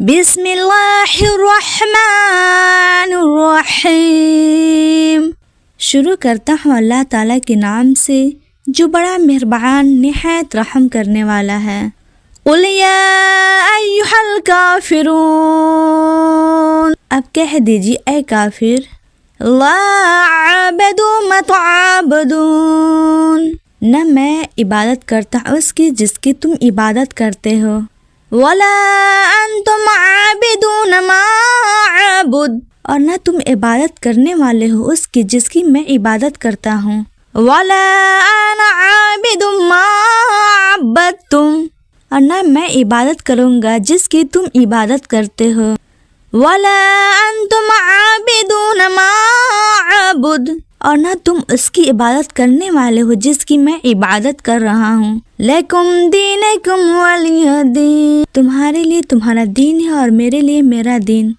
بسم اللہ الرحمن الرحیم. شروع کرتا ہوں اللہ تعالیٰ کے نام سے جو بڑا مہربان نہایت رحم کرنے والا ہے. قُلْ يَا أَيُّهَا الْكَافِرُونَ. اب کہہ دیجیے اے کافر. لَا أَعْبُدُ مَا تَعْبُدُونَ. نہ میں عبادت کرتا ہوں اس کی جس کی تم عبادت کرتے ہو. وَلَا أَنْتُمْ عَابِدُونَ مَا أَعْبُدُ. اور نہ تم عبادت کرنے والے ہو اس کی جس کی میں عبادت کرتا ہوں. وَلَا أَنَا عَابِدٌ مَا عَبَدتُّمْ. اور نہ میں عبادت کروں گا جس کی تم عبادت کرتے ہو. وَلَا أَنْتُمْ عَابِدُونَ مَا أَعْبُدُ. اور نہ تم اس کی عبادت کرنے والے ہو جس کی میں عبادت کر رہا ہوں. لَكُمْ دِينُكُمْ وَلِيَ دِينِ. تمہارے لیے تمہارا دین ہے اور میرے لیے میرا دین.